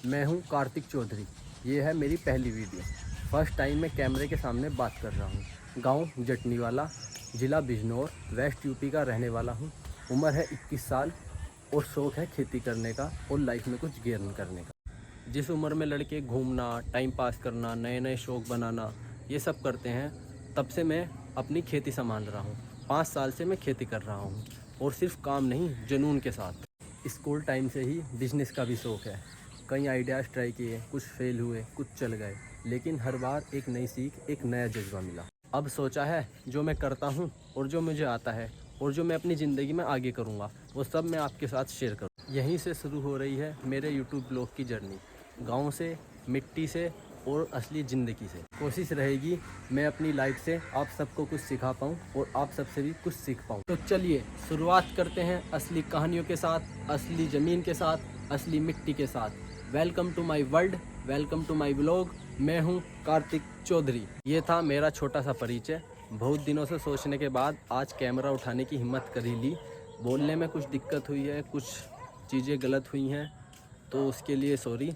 मैं हूं कार्तिक चौधरी। ये है मेरी पहली वीडियो। फर्स्ट टाइम मैं कैमरे के सामने बात कर रहा हूं। गांव जटनीवाला, ज़िला बिजनौर, वेस्ट यूपी का रहने वाला हूं। उम्र है 21 साल और शौक़ है खेती करने का और लाइफ में कुछ गेन करने का। जिस उम्र में लड़के घूमना, टाइम पास करना, नए नए शौक़ बनाना ये सब करते हैं, तब से मैं अपनी खेती संभाल रहा हूँ। 5 साल से मैं खेती कर रहा हूँ और सिर्फ काम नहीं, जुनून के साथ। स्कूल टाइम से ही बिजनेस का भी शौक़ है। कई आइडियाज़ ट्राई किए, कुछ फेल हुए, कुछ चल गए, लेकिन हर बार एक नई सीख, एक नया जज्बा मिला। अब सोचा है जो मैं करता हूँ और जो मुझे आता है और जो मैं अपनी ज़िंदगी में आगे करूँगा, वो सब मैं आपके साथ शेयर करूँ। यहीं से शुरू हो रही है मेरे यूट्यूब ब्लॉग की जर्नी। गाँव से, मिट्टी से और असली ज़िंदगी से। कोशिश रहेगी मैं अपनी लाइफ से आप सबको कुछ सिखा पाऊँ और आप सबसे भी कुछ सीख पाऊँ। तो चलिए शुरुआत करते हैं असली कहानियों के साथ, असली ज़मीन के साथ, असली मिट्टी के साथ। Welcome to my world, welcome to my blog. मैं हूं कार्तिक चौधरी। ये था मेरा छोटा सा परिचय। बहुत दिनों से सोचने के बाद आज कैमरा उठाने की हिम्मत कर ही ली। बोलने में कुछ दिक्कत हुई है, कुछ चीज़ें गलत हुई हैं, तो उसके लिए सॉरी।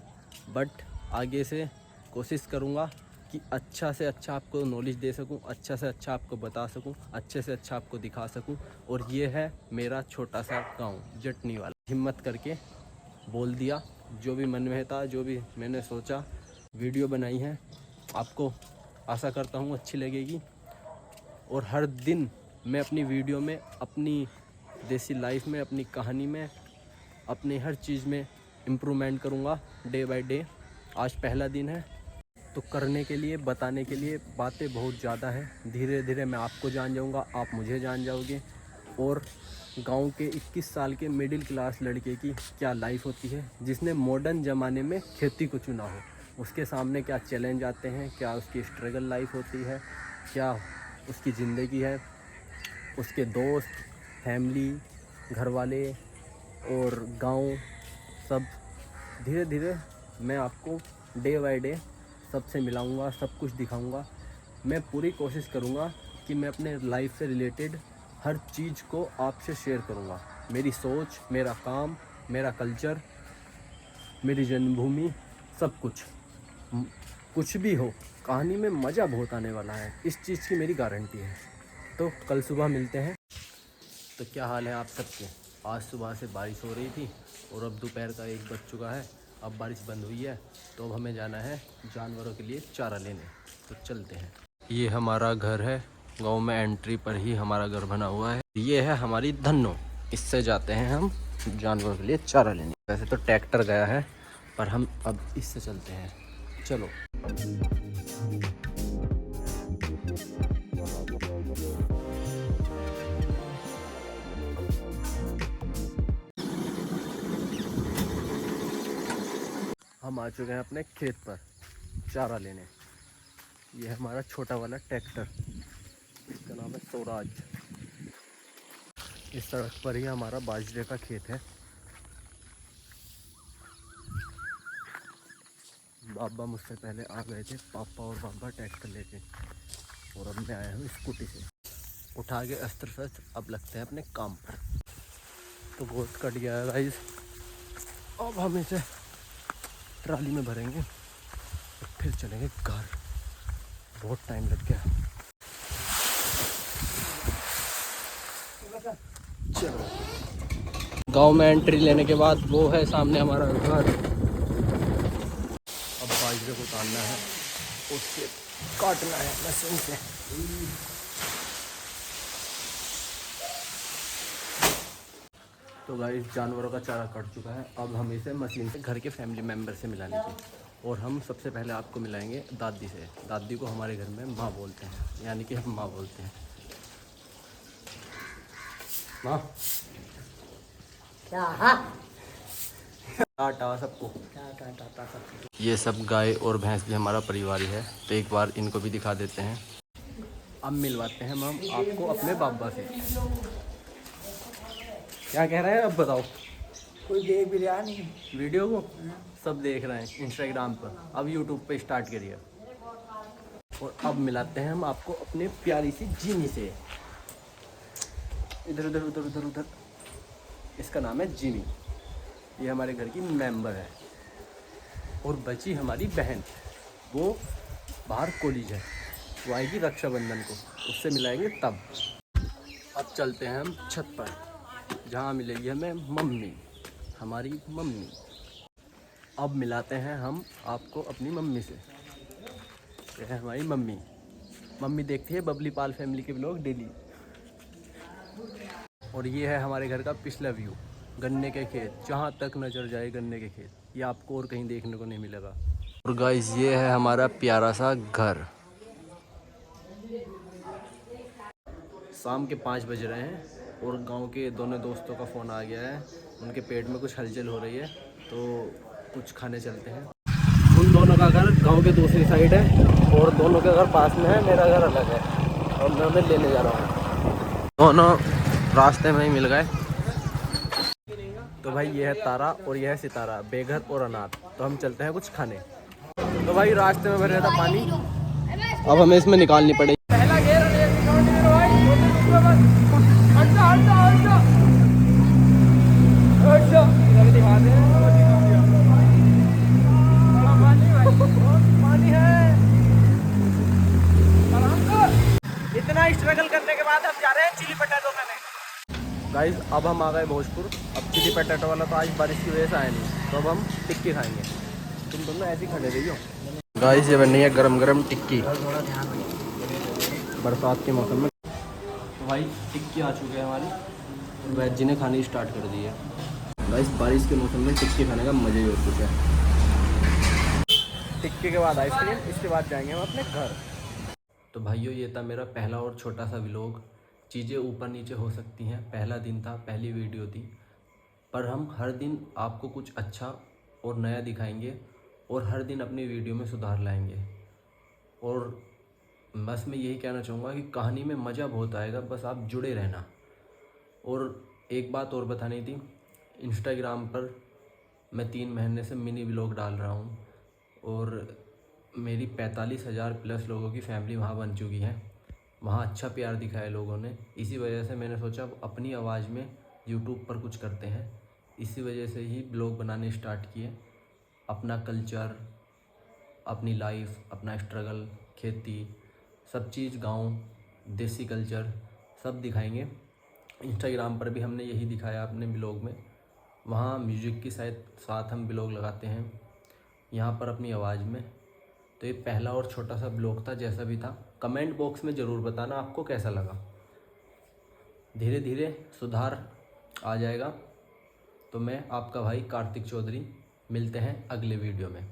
बट आगे से कोशिश करूँगा कि अच्छा से अच्छा आपको नॉलेज दे सकूं, अच्छा से अच्छा आपको बता सकूं, अच्छे से अच्छा आपको दिखा सकूं। और ये है मेरा छोटा सा गांव जटनीवाला। हिम्मत करके बोल दिया, जो भी मन में था, जो भी मैंने सोचा, वीडियो बनाई है। आपको आशा करता हूँ अच्छी लगेगी। और हर दिन मैं अपनी वीडियो में, अपनी देसी लाइफ में, अपनी कहानी में, अपनी हर चीज़ में इम्प्रूवमेंट करूँगा डे बाय डे। आज पहला दिन है, तो करने के लिए, बताने के लिए बातें बहुत ज़्यादा हैं। धीरे धीरे मैं आपको जान जाऊंगा, आप मुझे जान जाओगे। और गांव के 21 साल के मिडिल क्लास लड़के की क्या लाइफ होती है, जिसने मॉडर्न ज़माने में खेती को चुना हो। उसके सामने क्या चैलेंज आते हैं, क्या उसकी स्ट्रगल लाइफ होती है, क्या उसकी ज़िंदगी है, उसके दोस्त, फैमिली, घर वाले और गाँव, सब धीरे धीरे मैं आपको डे बाय डे सबसे मिलाऊंगा, सब कुछ दिखाऊंगा। मैं पूरी कोशिश करूंगा कि मैं अपने लाइफ से रिलेटेड हर चीज़ को आपसे शेयर करूंगा। मेरी सोच, मेरा काम, मेरा कल्चर, मेरी जन्मभूमि, सब कुछ। कुछ भी हो, कहानी में मज़ा बहुत आने वाला है, इस चीज़ की मेरी गारंटी है। तो कल सुबह मिलते हैं। तो क्या हाल है आप सबके? आज सुबह से बारिश हो रही थी और अब दोपहर का 1 बज चुका है। अब बारिश बंद हुई है, तो अब हमें जाना है जानवरों के लिए चारा लेने। तो चलते हैं। ये हमारा घर है, गांव में एंट्री पर ही हमारा घर बना हुआ है। ये है हमारी धन्नो, इससे जाते हैं हम जानवरों के लिए चारा लेने। वैसे तो ट्रैक्टर गया है, पर हम अब इससे चलते हैं। चलो। हम आ चुके हैं अपने खेत पर चारा लेने। ये है हमारा छोटा वाला ट्रैक्टर, इसका नाम है स्वराज। इस सड़क पर ही हमारा बाजरे का खेत है। बाबा मुझसे पहले आ गए थे, पापा और बाबा ट्रैक्टर लेके, और अब मैं आया हूँ स्कूटी से। उठा के अस्त्र शस्त्र, अब लगते हैं अपने काम पर। तो बहुत कट गया है गाइस। अब हम इसे ट्राली में भरेंगे और फिर चलेंगे घर। बहुत टाइम लग गया। चलो। गांव में एंट्री लेने के बाद वो है सामने हमारा घर। अब बाजरे को उतारना है, उससे काटना है मशीन से। तो गाइस जानवरों का चारा कट चुका है, अब हम इसे मशीन से घर के फैमिली मेम्बर से मिला लीजिए। और हम सबसे पहले आपको मिलाएंगे दादी से। दादी को हमारे घर में माँ बोलते हैं, यानी कि हम माँ बोलते हैं। माँ टाटा सबको। ये सब गाय और भैंस भी हमारा परिवार ही है, तो एक बार इनको भी दिखा देते हैं। अब मिलवाते हैं हम आपको अपने बाबा से। क्या कह रहे हैं अब बताओ? कोई देख भी रहा नहीं वीडियो को सब देख रहे हैं इंस्टाग्राम पर, अब यूट्यूब पे स्टार्ट करिए। और अब मिलाते हैं हम आपको अपने प्यारी सी जिमी से। इधर उधर उधर उधर उधर, इसका नाम है जिमी। ये हमारे घर की मेंबर है। और बची हमारी बहन, वो बाहर कॉलेज है, वो आएगी रक्षाबंधन को, उससे मिलाएंगे तब। अब चलते हैं हम छत पर, जहाँ मिलेगी हमें मम्मी, हमारी मम्मी। अब मिलाते हैं हम आपको अपनी मम्मी से। ये है हमारी मम्मी। मम्मी देखती है बबली पाल फैमिली के व्लॉग डेली। और ये है हमारे घर का पिछला व्यू, गन्ने के खेत, जहाँ तक नजर जाए गन्ने के खेत, ये आपको और कहीं देखने को नहीं मिलेगा। और गाइस ये है हमारा प्यारा सा घर। शाम के 5 बज रहे हैं और गांव के दोनों दोस्तों का फ़ोन आ गया है, उनके पेट में कुछ हलचल हो रही है, तो कुछ खाने चलते हैं। उन दोनों का घर गांव के दूसरी साइड है और दोनों के घर पास में है, मेरा घर अलग है और मैं उन्हें लेने जा रहा हूँ। दोनों रास्ते में ही मिल गए। तो भाई ये है तारा और ये है सितारा, बेघर और अनाथ। तो हम चलते हैं कुछ खाने। तो भाई रास्ते में भर रहा था पानी, अब हमें इसमें निकालनी पड़ेगी। इतना स्ट्रगल करने के बाद हम जा रहे हैं चिली पटाटो खाने। गाइस अब हम आ गए भोजपुर। अब चिली पटाटो वाला तो आज बारिश की वजह से आया नहीं, तो अब हम टिक्की खाएंगे। तुम दोनों ऐसे ही खड़े रहियो। गाइस ये बननी है गरम गरम टिक्की बरसात के मौसम में। तो भाई टिक्की आ चुकी है हमारी और वैद जी ने खानी स्टार्ट कर दी है। गाइस बारिश के मौसम में टिक्की खाने का मज़ा ही और कुछ है। टिक्की के बाद आइसक्रीम, इसके बाद जाएंगे हम अपने घर। तो भाइयों ये था मेरा पहला और छोटा सा व्लॉग। चीज़ें ऊपर नीचे हो सकती हैं, पहला दिन था, पहली वीडियो थी, पर हम हर दिन आपको कुछ अच्छा और नया दिखाएंगे और हर दिन अपनी वीडियो में सुधार लाएंगे। और बस मैं यही कहना चाहूँगा कि कहानी में मज़ा बहुत आएगा, बस आप जुड़े रहना। और एक बात और बतानी थी, इंस्टाग्राम पर मैं 3 महीने से मिनी व्लॉग डाल रहा हूँ और मेरी 45,000 प्लस लोगों की फैमिली वहाँ बन चुकी है। वहाँ अच्छा प्यार दिखाया लोगों ने, इसी वजह से मैंने सोचा अब अपनी आवाज़ में यूट्यूब पर कुछ करते हैं। इसी वजह से ही ब्लॉग बनाने स्टार्ट किए। अपना कल्चर, अपनी लाइफ, अपना स्ट्रगल, खेती, सब चीज़, गांव, देसी कल्चर सब दिखाएंगे। इंस्टाग्राम पर भी हमने यही दिखाया अपने ब्लॉग में। वहाँ म्यूज़िक के साथ हम ब्लॉग लगाते हैं, यहाँ पर अपनी आवाज़ में। तो ये पहला और छोटा सा ब्लॉग था, जैसा भी था कमेंट बॉक्स में ज़रूर बताना आपको कैसा लगा। धीरे धीरे सुधार आ जाएगा। तो मैं आपका भाई कार्तिक चौधरी, मिलते हैं अगले वीडियो में।